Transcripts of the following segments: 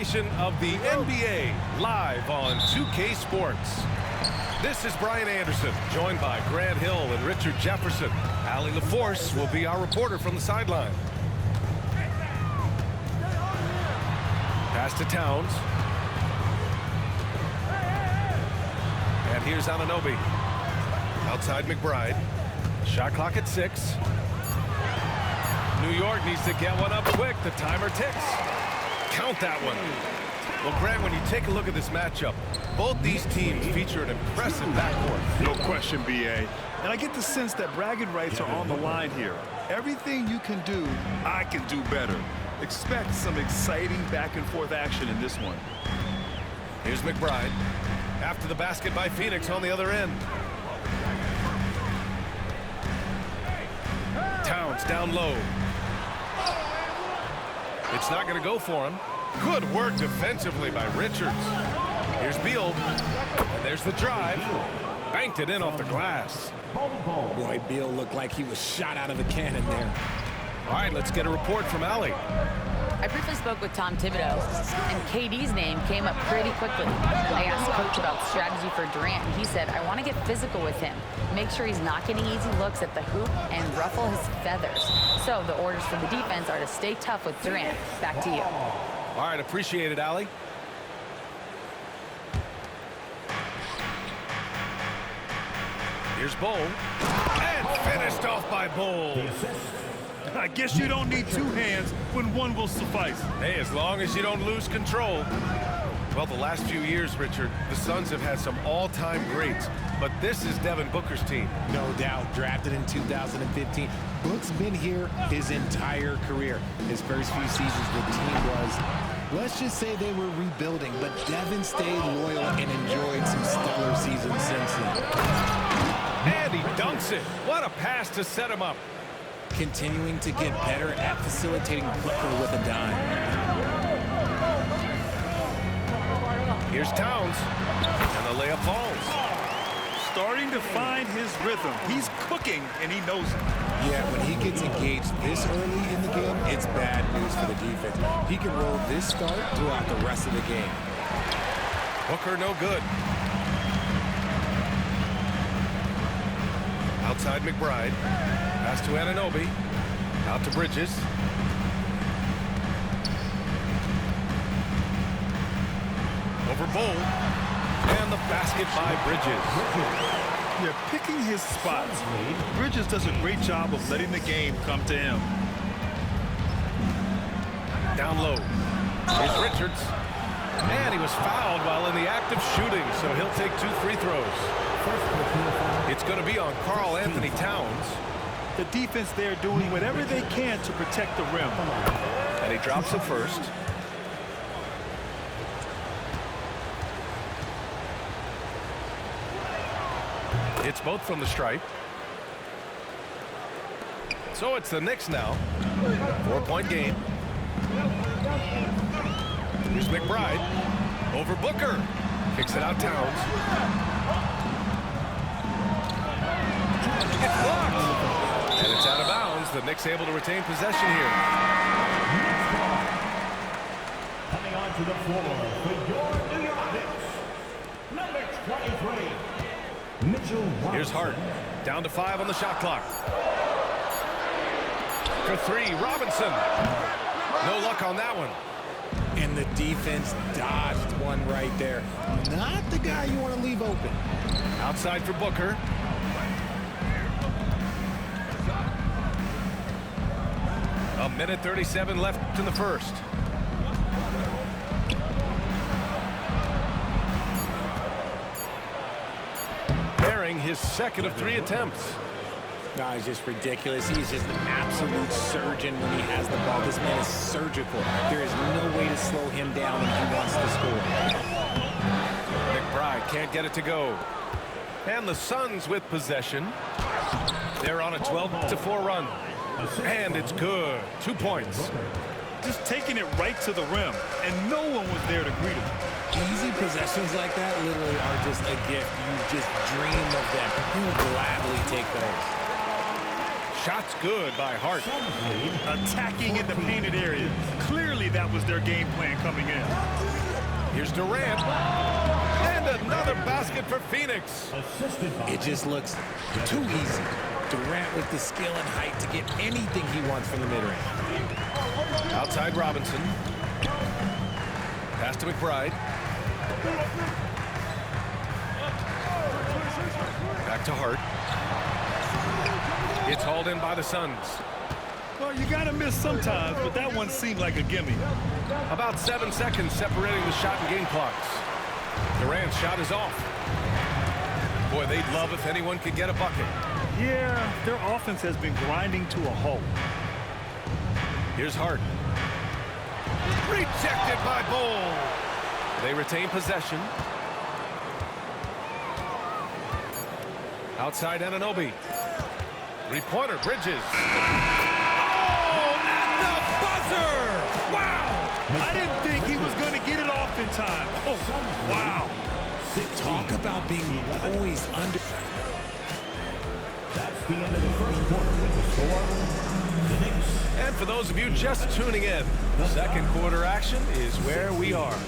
Of the NBA live on 2K Sports. This is Brian Anderson, joined by Grant Hill and Richard Jefferson. Allie LaForce will be our reporter from the sideline. Pass to Towns. And here's Anunoby. Outside McBride. Shot clock at 6. New York needs to get one up quick. The timer ticks. Count that one. Well, Grant, when you take a look at this matchup, both these teams feature an impressive backcourt. No question, B.A. And I get the sense that bragging rights are on the line here. Everything you can do, I can do better. Expect some exciting back-and-forth action in this one. Here's McBride. After the basket by Phoenix on the other end. Towns down low. It's not going to go for him. Good work defensively by Richards. Here's Beal. And there's the drive. Banked it in off the glass. Boy, Beal looked like he was shot out of a cannon there. All right, let's get a report from Allie. I briefly spoke with Tom Thibodeau, and KD's name came up pretty quickly. I asked Coach about strategy for Durant, and he said, I want to get physical with him, make sure he's not getting easy looks at the hoop, and ruffle his feathers. So the orders for the defense are to stay tough with Durant. Back to you. All right, appreciate it, Allie. Here's Bol. And finished off by Bol. I guess you don't need two hands when one will suffice. Hey, as long as you don't lose control. Well, the last few years, Richard, the Suns have had some all-time greats, but this is Devin Booker's team. No doubt, drafted in 2015. Book's been here his entire career. His first few seasons, the team was, let's just say they were rebuilding, but Devin stayed loyal and enjoyed some stellar seasons since then. And he dunks it. What a pass to set him up. Continuing to get better at facilitating Booker with a dime. Here's Towns, and the layup falls. Starting to find his rhythm. He's cooking, and he knows it. Yeah, when he gets engaged this early in the game, it's bad news for the defense. He can roll this start throughout the rest of the game. Booker no good. Outside McBride. Pass to Anunoby. Out to Bridges. Over Bol. And the basket by Bridges. Yeah, picking his spots. Bridges does a great job of letting the game come to him. Down low. Here's Richards. And he was fouled while in the act of shooting, so he'll take 2 free throws. It's going to be on Karl Anthony Towns. The defense there doing whatever they can to protect the rim. And he drops it first. It's both from the stripe. So it's the Knicks now. 4-point game. Here's McBride. Over Booker. Kicks it out Towns. It's blocked. And it's out of bounds. The Knicks able to retain possession here. Coming onto the floor for your New York Knicks, number 23, Mitchell Robinson. Here's Hart. Down to 5 on the shot clock. For 3, Robinson. No luck on that one. And the defense dodged one right there. Not the guy you want to leave open. Outside for Booker. A minute 37 left in the first. Bearing his second of 3 attempts. No, he's just ridiculous. He's just an absolute surgeon when he has the ball. This man is surgical. There is no way to slow him down when he wants to score. McBride can't get it to go. And the Suns with possession. They're on a 12-4 run. And it's good. 2 points. Just taking it right to the rim, and no one was there to greet him. Easy possessions like that literally are just a gift. You just dream of them. You will gladly take those. Shot's good by Hart. Attacking in the painted area. Clearly that was their game plan coming in. Here's Durant. And another basket for Phoenix. It just looks too easy. Durant with the skill and height to get anything he wants from the mid-range. Outside Robinson. Pass to McBride. Back to Hart. It's hauled in by the Suns. Well, you got to miss sometimes, but that one seemed like a gimme. About 7 seconds separating the shot and game clocks. Durant's shot is off. Boy, they'd love if anyone could get a bucket. Yeah, their offense has been grinding to a halt. Here's Hart. Rejected by Bol. They retain possession. Outside Anunoby. Three-pointer, Bridges. Oh, at the buzzer! Wow! I didn't think he was going to get it off in time. Oh, wow. Talk about being always under. That's the end of the first quarter with the score. The Knicks. And for those of you just tuning in, second quarter action is where we are.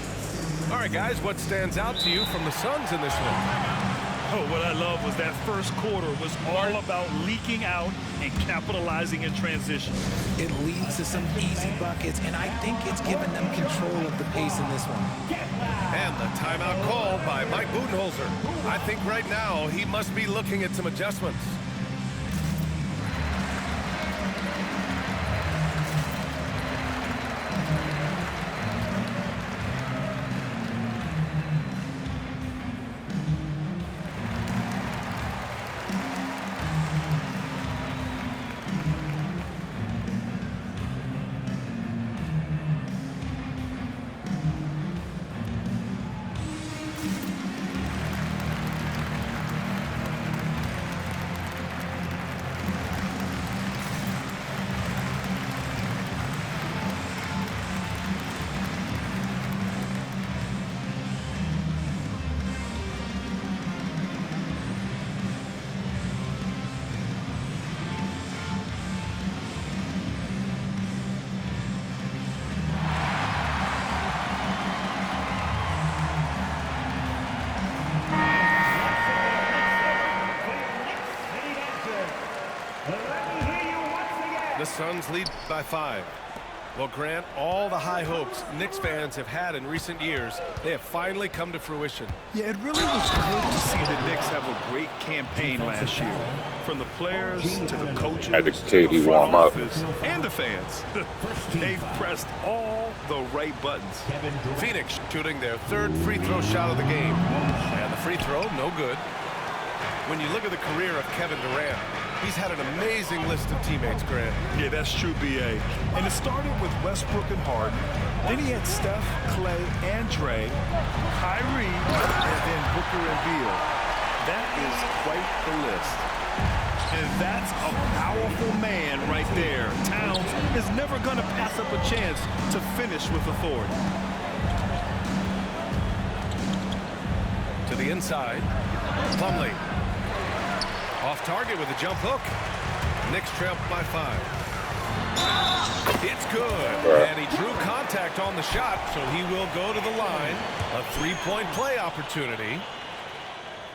All right, guys, what stands out to you from the Suns in this one? Oh, what I love was that first quarter was all about leaking out and capitalizing in transition. It leads to some easy buckets, and I think it's given them control of the pace in this one. And the timeout called by Mike Budenholzer. I think right now he must be looking at some adjustments. The Suns lead by 5. Well, Grant, all the high hopes Knicks fans have had in recent years, they have finally come to fruition. Yeah, it really was good to see the Knicks have a great campaign last year. From the players to the coaches, Had to KD warm up. and the fans. They've pressed all the right buttons. Phoenix shooting their third free throw shot of the game. And the free throw, no good. When you look at the career of Kevin Durant, he's had an amazing list of teammates, Grant. Yeah, that's true, B.A. And it started with Westbrook and Harden. Then he had Steph, Clay, and Dre, Kyrie, and then Booker and Beal. That is quite the list. And that's a powerful man right there. Towns is never going to pass up a chance to finish with authority. To the inside, Plumlee. Off target with a jump hook. Knicks trail by 5. It's good. And he drew contact on the shot, so he will go to the line. A three-point play opportunity.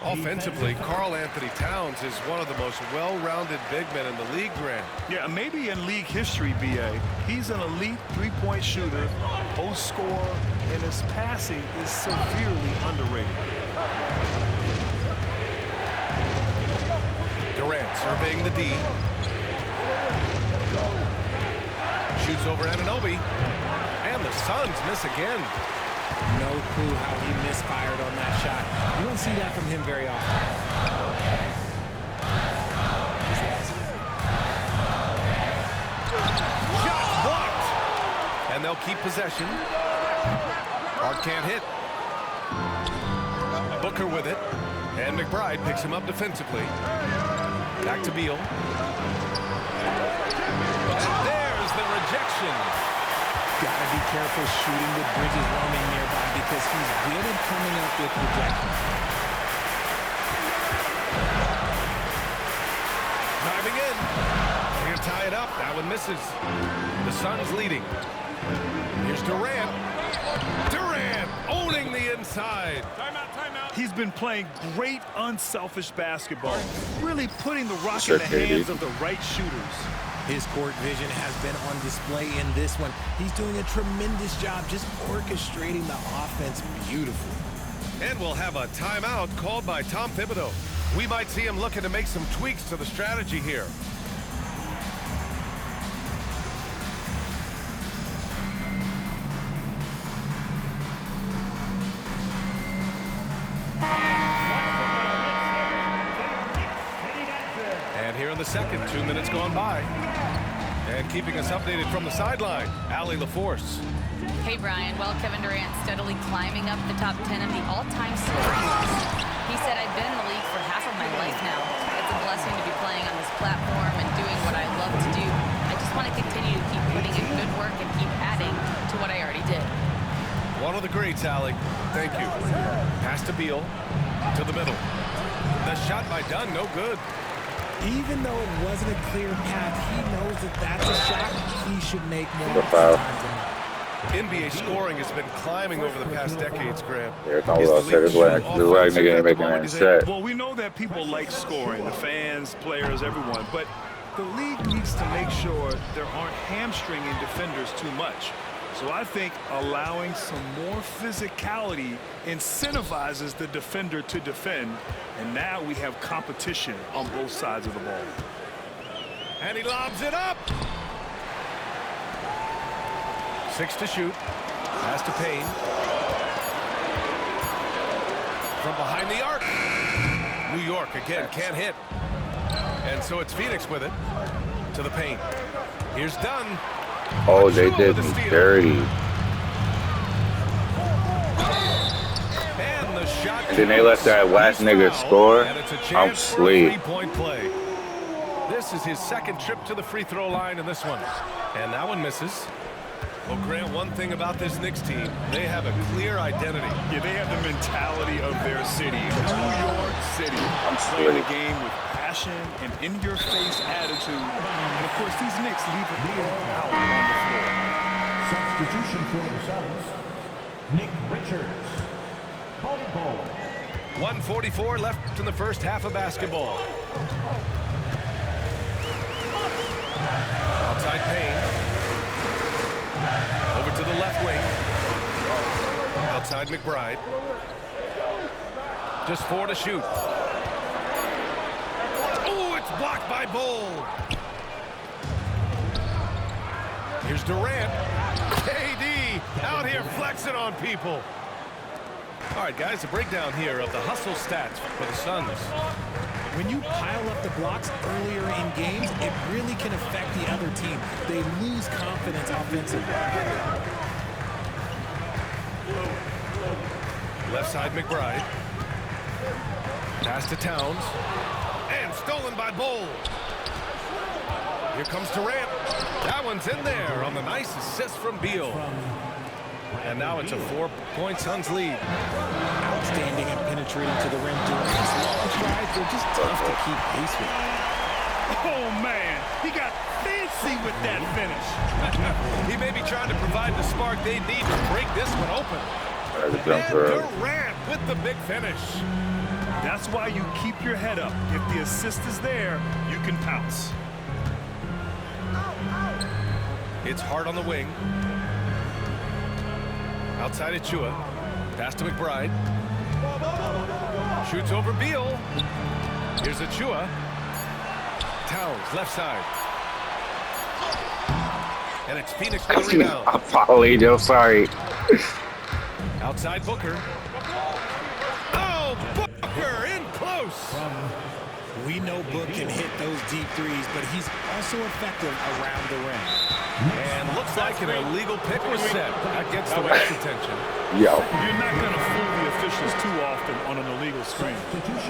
Offensively, Karl Anthony Towns is one of the most well-rounded big men in the league, Grant. Yeah, maybe in league history, B.A. He's an elite three-point shooter, post scorer, and his passing is severely underrated. Durant surveying the D. Shoots over Anunoby. And the Suns miss again. No clue how he misfired on that shot. You don't see that from him very often. Shot blocked. And they'll keep possession. Hart can't hit. Booker with it. And McBride picks him up defensively. Back to Beal. And there's the rejection. Gotta be careful shooting with Bridges roaming nearby because he's good at coming up with rejections. Diving in. tie it up. That one misses. The Suns leading. Here's Durant. Durant owning the inside. Timeout, timeout. He's been playing great unselfish basketball, really putting the rock in the hands of the right shooters. His court vision has been on display in this one. He's doing a tremendous job just orchestrating the offense beautifully. And we'll have a timeout called by Tom Thibodeau. We might see him looking to make some tweaks to the strategy here. And here in the second, 2 minutes gone by. And keeping us updated from the sideline, Allie LaForce. Hey, Brian. Well, Kevin Durant steadily climbing up the top 10 of the all-time scoring list. He said, I've been in the league for half of my life now. It's a blessing to be playing on this platform and doing what I love to do. I just want to continue to keep putting in good work and keep adding to what I already did. One of the greats, Allie. Thank you. Pass to Beal. To the middle. The shot by Dunn, no good. Even though it wasn't a clear path, he knows that that's a shot he should make more times. NBA scoring has been climbing over the past decades, Graham. Well, we know that people like scoring, the fans, players, everyone, but the league needs to make sure there aren't hamstringing defenders too much. So I think allowing some more physicality incentivizes the defender to defend, and now we have competition on both sides of the ball. And he lobs it up. 6 to shoot. Pass to Payne. From behind the arc. New York again can't hit. And so it's Phoenix with it. To the paint. Here's Dunn. Oh, they did me dirty. And the shot. And then they let that whack nigga score. I'm asleep. Three-point play. This is his second trip to the free throw line in this one. And that one misses. Well, Grant, one thing about this Knicks team, they have a clear identity. Yeah, they have the mentality of their city. New York City. Playing the game with passion and in-your-face attitude. And, of course, these Knicks leave it all out on the floor. Substitution for the Suns. Nick Richards. Bowling ball. 1:44 left in the first half of basketball. Outside Payne. Over to the left wing. Outside McBride. Just 4 to shoot. Oh, it's blocked by Bull. Here's Durant. KD out here flexing on people. All right, guys, a breakdown here of the hustle stats for the Suns. When you pile up the blocks earlier in games, it really can affect the other team. They lose confidence offensively. Left side McBride. Pass to Towns. And stolen by Bull. Here comes Durant. That one's in there on the nice assist from Beal. And now it's a 4-point Suns lead. Outstanding and penetrating to the rim. Durant's long strides are just tough to keep pace with. Oh, man. He got fancy with that finish. He may be trying to provide the spark they need to break this one open. And Durant with the big finish. That's why you keep your head up. If the assist is there, you can pounce. It's hard on the wing. Outside Achua. Pass to McBride. Shoots over Beal. Here's Achua. Towns, left side. And it's Phoenix for the rebound. I'm sorry. Outside Booker. Oh, Booker in close. We know Book can hit those deep threes, but he's also effective around the rim. And looks like an illegal pick was set. That gets the ref's attention. Yo. You're not going to fool the officials too often on an illegal screen.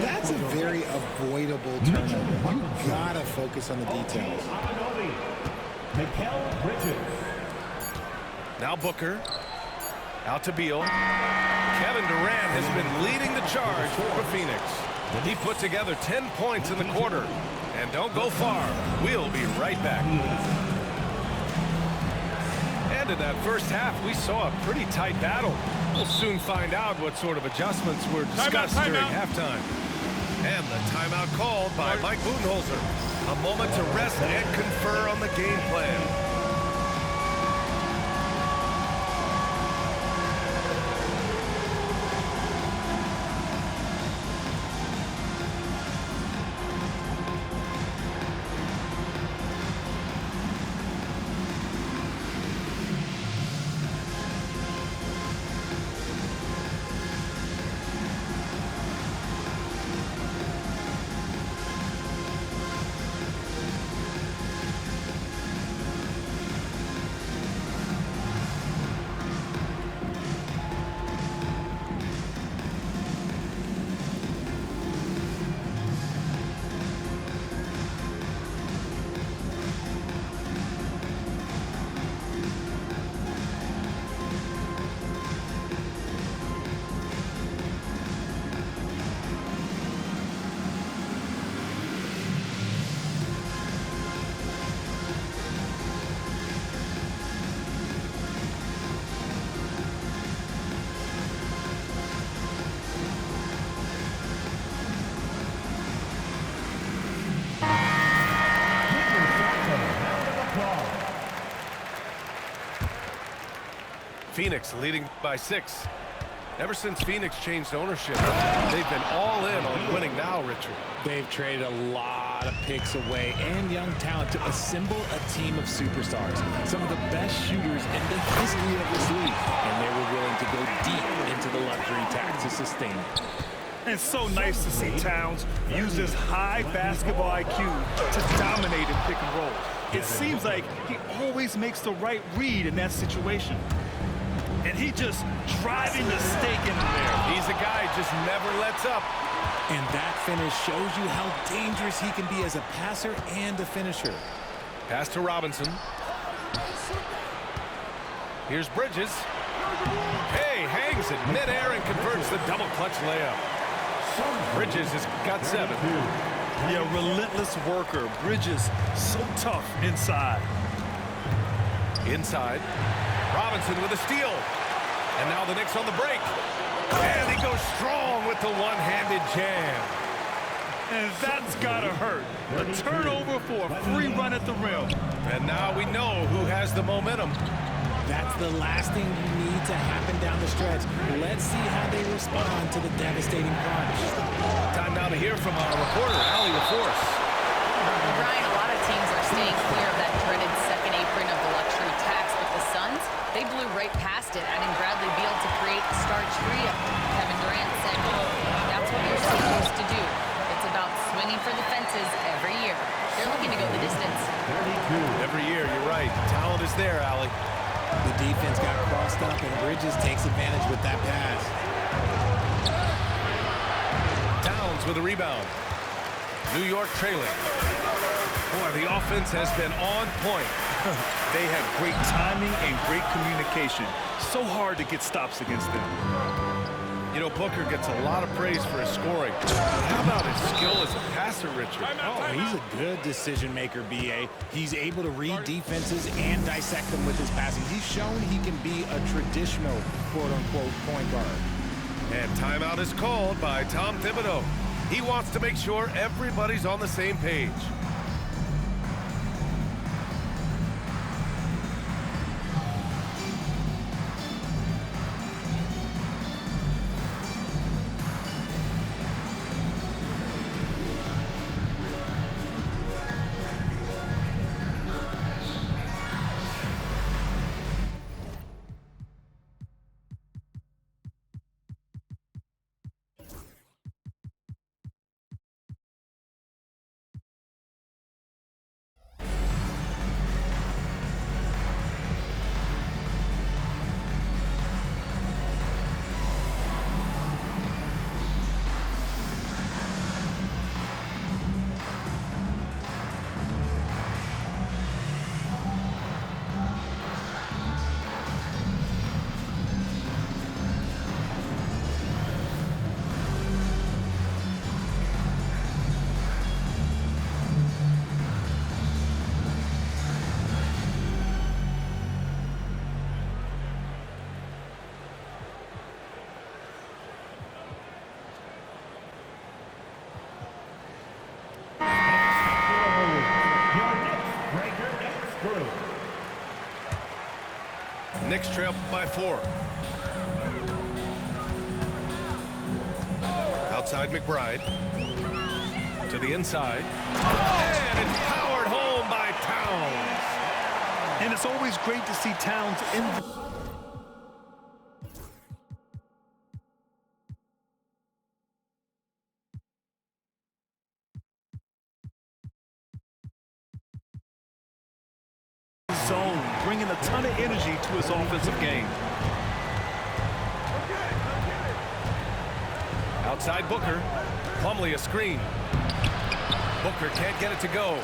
That's a very avoidable turnover. You gotta focus on the details. Mikal Bridges. Now Booker. Out to Beal. Kevin Durant has been leading the charge for Phoenix. He put together 10 points in the quarter. And don't go far. We'll be right back. And in that first half, we saw a pretty tight battle. We'll soon find out what sort of adjustments were discussed during halftime. And the timeout called by Mike Budenholzer. A moment to rest and confer on the game plan. Phoenix leading by 6. Ever since Phoenix changed ownership, they've been all in on winning now, Richard. They've traded a lot of picks away and young talent to assemble a team of superstars. Some of the best shooters in the history of this league. And they were willing to go deep into the luxury tax to sustain it. And it's so nice to see Towns use his high basketball IQ to dominate in pick and roll. It seems like he always makes the right read in that situation. And he just driving the stake in there. He's a guy just never lets up. And that finish shows you how dangerous he can be as a passer and a finisher. Pass to Robinson. Here's Bridges. Hey, hangs it midair and converts the double clutch layup. Bridges has got 7. Yeah, relentless worker. Bridges, so tough inside. Inside. Robinson with a steal. And now the Knicks on the break. And he goes strong with the one-handed jam. And that's gotta hurt. A turnover for a free run at the rim. And now we know who has the momentum. That's the last thing you need to happen down the stretch. Let's see how they respond to the devastating crunch. Time now to hear from our reporter, Allie LaForce. Brian, a lot of teams are staying clear of that dreaded second apron of the luxury tax, but the Suns, they blew right past it, adding Bradley Beal to create a starch trio. Kevin Durant said, that's what you're supposed to do. It's about swinging for the fences every year. They're looking to go the distance. Every year, you're right. Talent is there, Allie. The defense got crossed up, and Bridges takes advantage with that pass. Towns with a rebound. New York trailing. Boy, the offense has been on point. They have great timing and great communication. So hard to get stops against them. You know, Booker gets a lot of praise for his scoring. How about his skill as a passer, Richard? Oh, he's a good decision maker, B.A. He's able to read defenses and dissect them with his passing. He's shown he can be a traditional, quote-unquote, point guard. And timeout is called by Tom Thibodeau. He wants to make sure everybody's on the same page. Knicks trail by 4. Outside McBride. To the inside. And it's powered home by Towns. And it's always great to see Towns in the zone, bringing a ton of energy to his offensive game. Outside Booker. Plumlee a screen. Booker can't get it to go.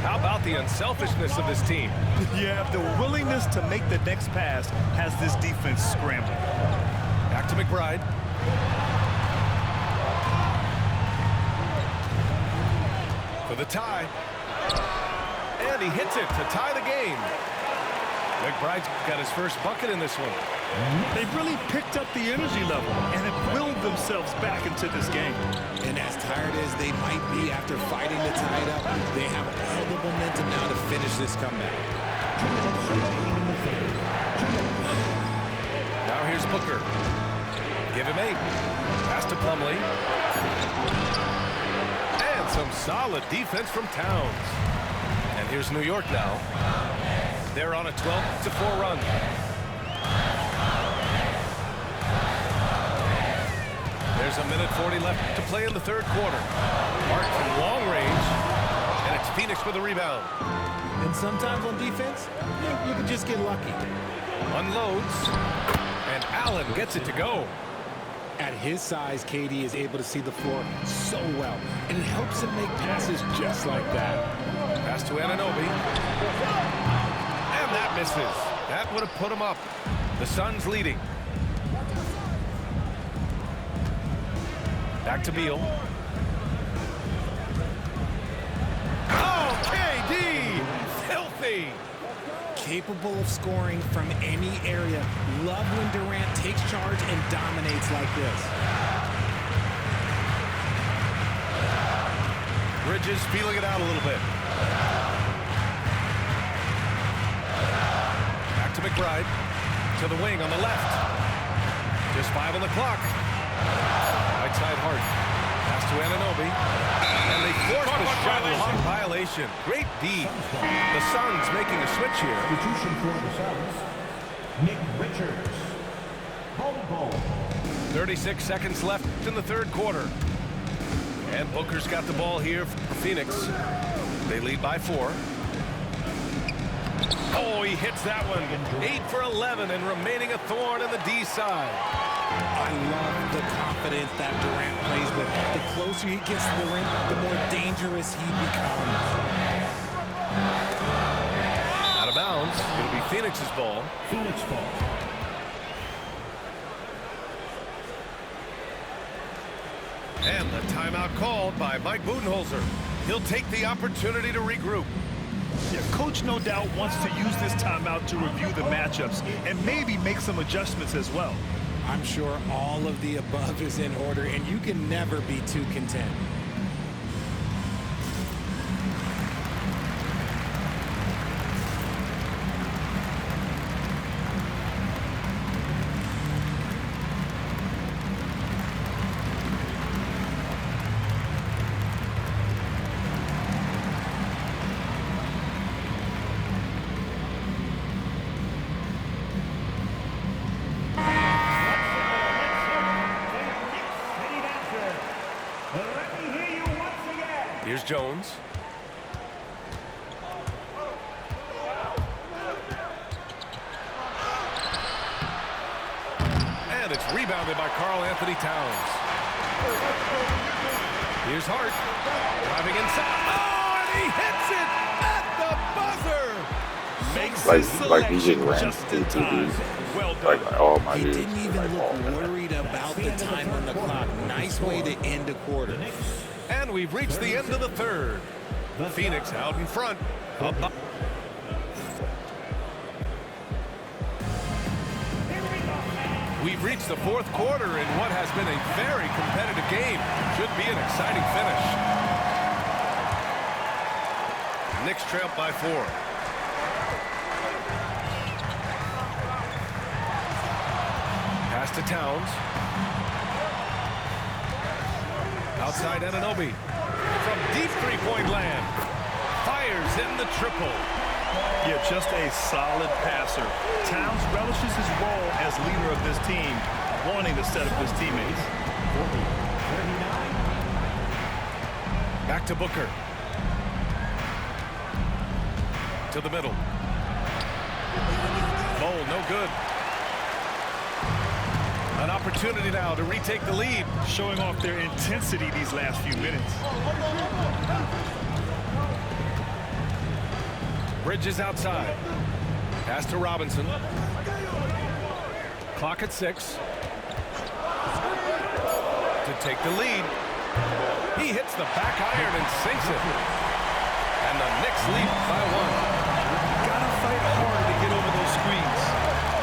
How about the unselfishness of this team? Yeah, the willingness to make the next pass has this defense scrambling. Back to McBride. For the tie. And he hits it to tie the game. McBride's got his first bucket in this one. They've really picked up the energy level and have willed themselves back into this game. And as tired as they might be after fighting to tie it up, they have all the momentum now to finish this comeback. Now here's Booker. Give him 8. Pass to Plumlee. And some solid defense from Towns. And here's New York now. They're on a 12-4 run. There's a minute 40 left to play in the third quarter. Mark from long range, and it's Phoenix with a rebound. And sometimes on defense, you can just get lucky. Unloads, and Allen gets it to go. At his size, KD is able to see the floor so well, and it helps him make passes just like that. Pass to Anunoby. And that misses. That would have put him up. The Suns leading. Back to Beal. Oh, KD! Filthy! Capable of scoring from any area. Love when Durant takes charge and dominates like this. Bridges feeling it out a little bit. Back to McBride. To the wing on the left. Just 5 on the clock. Right side Hart. Pass to Anunoby. And they force the shot clock violation. Great D. The Suns making a switch here. Substitution for the Suns, Nick Richards. Ball. 36 seconds left in the third quarter. And Booker's got the ball here for Phoenix. They lead by 4. Oh, he hits that one. 8 for 11 and remaining a thorn in the D side. I love the confidence that Durant plays with. The closer he gets to the rim, the more dangerous he becomes. Out of bounds. It'll be Phoenix's ball. Phoenix ball. And the timeout called by Mike Budenholzer. He'll take the opportunity to regroup. Yeah, Coach no doubt wants to use this timeout to review the matchups and maybe make some adjustments as well. I'm sure all of the above is in order, and you can never be too content. Here's Jones. And it's rebounded by Karl-Anthony Towns. Here's Hart. Driving inside. Oh, and he hits it at the buzzer. Makes Like he just ran to the TV. Well done. Like all my He dudes. didn't even like, look all that. worried about the time on the clock. Nice way to end a quarter. And we've reached the end of the third. Phoenix out in front. We've reached the fourth quarter in what has been a very competitive game. Should be an exciting finish. Knicks trail by 4. to Towns. Outside Anunoby. From deep three-point land. Fires in the triple. Yeah, just a solid passer. Towns relishes his role as leader of this team, wanting to set up his teammates. Back to Booker. To the middle. Bol, no good. An opportunity now to retake the lead. Showing off their intensity these last few minutes. Bridges outside. Pass to Robinson. Clock at 6. To take the lead. He hits the back iron and sinks it. And the Knicks lead by 1. Gotta fight hard to get over those screens.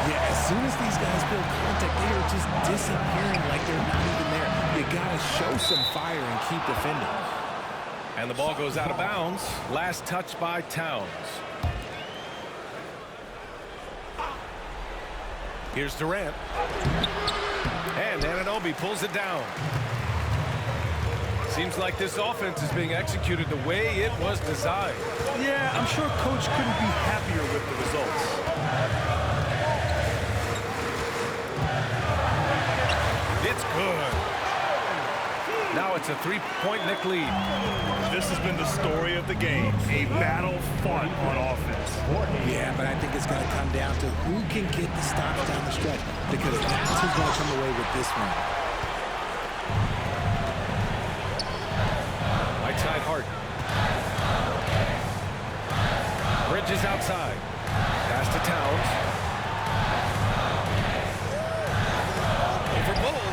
Yeah, as soon as these guys build contact, they are just disappearing like they're not even there. You gotta show some fire and keep defending. And the ball goes out of bounds. Last touch by Towns. Here's Durant. And Anunoby pulls it down. Seems like this offense is being executed the way it was designed. Yeah, I'm sure Coach couldn't be happier with the results. It's good. Now it's a 3-point Knick lead. This has been the story of the game. A battle fought on offense. Yeah, but I think it's going to come down to who can get the stops down the stretch, because that's who's going to come away with this one. Right-side Hart. Bridges outside. Pass to Towns. Over Bol.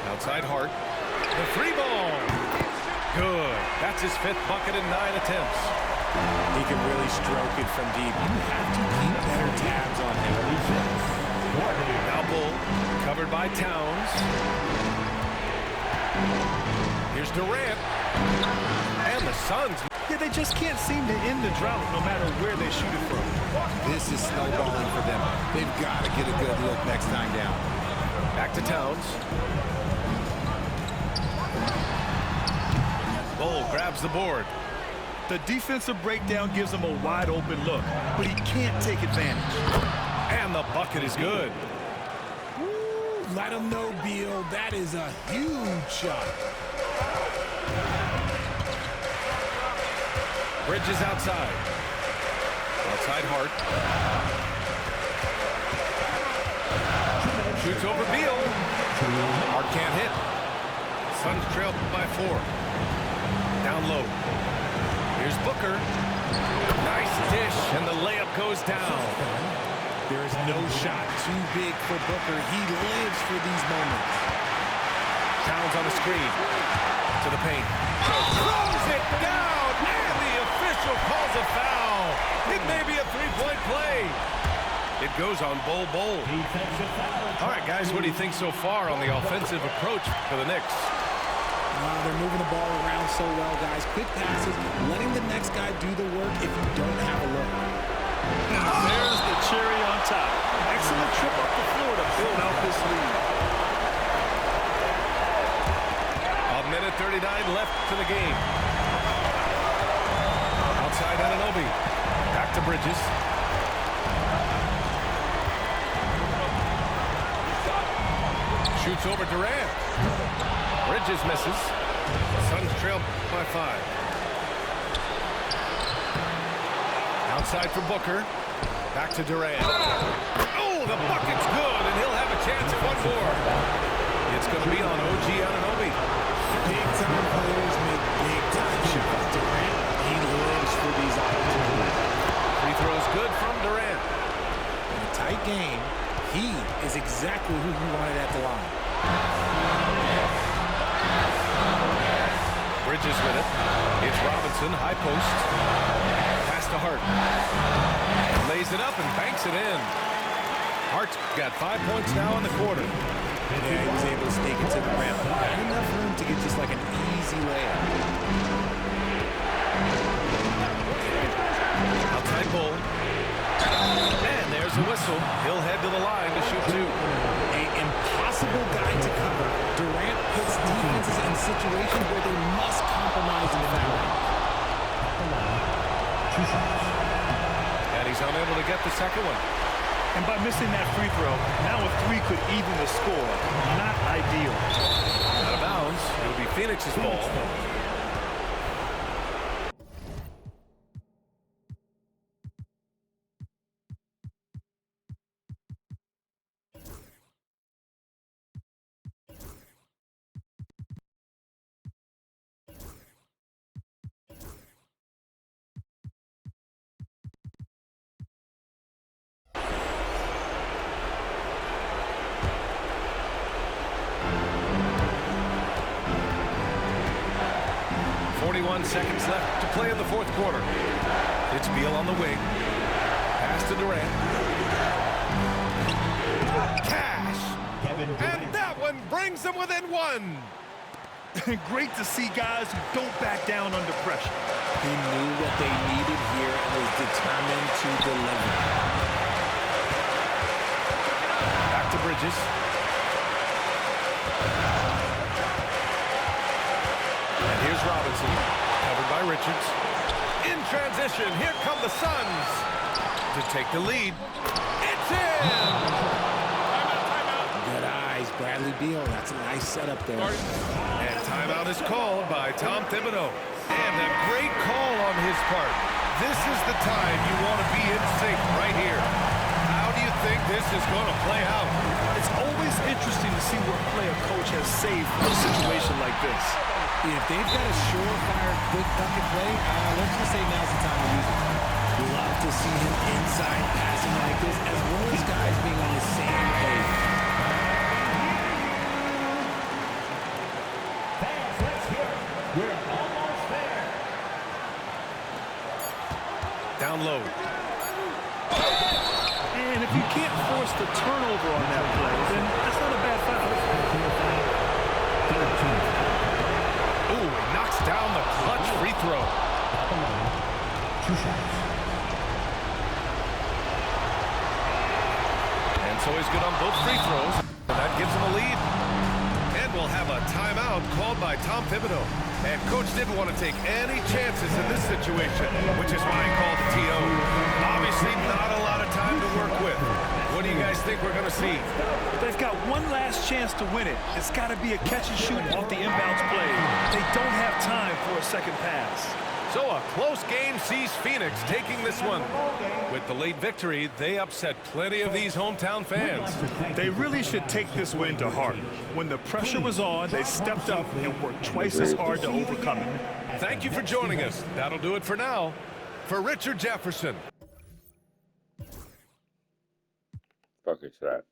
Outside Hart. The free ball. Good. That's his 5th bucket in 9 attempts. He can really stroke it from deep. You have to keep better tabs on him. Now Bol, covered by Towns. Here's Durant. And the Suns. Yeah, they just can't seem to end the drought no matter where they shoot it from. This is snowballing for them. They've got to get a good look next time down. Back to Towns. Bol grabs the board. The defensive breakdown gives him a wide open look, but he can't take advantage. And the bucket is good. Ooh, let him know, Beal. That is a huge shot. Bridges outside. Outside Hart. Shoots over Beal. Hart can't hit. Suns trail by 4. Down low. Here's Booker. Nice dish, and the layup goes down. There is no shot too big for Booker. He lives for these moments. Towns on the screen. To the paint. Throws it down, and the official calls a foul. It may be a 3-point play. It goes on Bol. All right, guys, what do you think so far on the offensive approach for the Knicks? They're moving the ball around so well, guys. Quick passes, letting the next guy do the work if you don't have a look. There's the cherry on top. Excellent trip up the floor to build out this lead. A minute 39 left to the game. Outside Anunoby. Back to Bridges. Shoots over Durant. Bridges misses. Suns trail by 5. Outside for Booker. Back to Durant. Oh, the bucket's good, and he'll have a chance at 1 more. It's going to be on OG Anunoby. Big-time players make big-time shots. Durant, he lives for these opportunities. Free throws good from Durant. In a tight game, he is exactly who he wanted at the line. Bridges with it. It's Robinson, high post. Pass to Hart. Lays it up and banks it in. Hart's got 5 points now in the quarter. Yeah, he was able to sneak it to the rim. Not enough room to get just like an easy layup. Outside Bol. And there's a whistle. He'll head head to the line to shoot two. An impossible guy to cover. Durant puts defenses in situations where they must compromise and foul. And he's unable to get the second one. And by missing that free throw, now a three could even the score. Not ideal. Out of bounds. It'll be Phoenix's ball. Seconds left to play in the fourth quarter. It's Beal on the wing. Pass to Durant. Cash! And that one brings them within one. Great to see guys who don't back down under pressure. He knew what they needed here and was determined to deliver. Back to Bridges. And here's Robinson. Covered by Richards. In transition, here come the Suns to take the lead. It's in! Good eyes, Bradley Beal. That's a nice setup there. And timeout is called by Tom Thibodeau. And a great call on his part. This is the time you want to be in sync right here. How do you think this is going to play out? It's always interesting to see what play a coach has saved for a situation like this. If they've got a surefire, quick bucket play, let's just say now's the time to use it. Love to see him inside passing like this, as well as guys being on the same page. Fans, let's hear it. We're almost there. Down low. And if you can't force the turnover on that play, then that's not a bad foul. Ooh, he knocks down the clutch free throw. Two shots. And so he's good on both free throws. And that gives him a lead. And we'll have a timeout called by Tom Thibodeau. And Coach didn't want to take any chances in this situation, which is why he called the TO. Obviously, not a lot of time to work with. What do you guys think we're going to see? They've got one last chance to win it. It's got to be a catch and shoot off the inbounds play. They don't have time for a second pass. So a close game sees Phoenix taking this one. With the late victory, they upset plenty of these hometown fans. They really should take this win to heart. When the pressure was on, they stepped up and worked twice as hard to overcome it. Thank you for joining us. That'll do it for now. For Richard Jefferson. Fuck is that?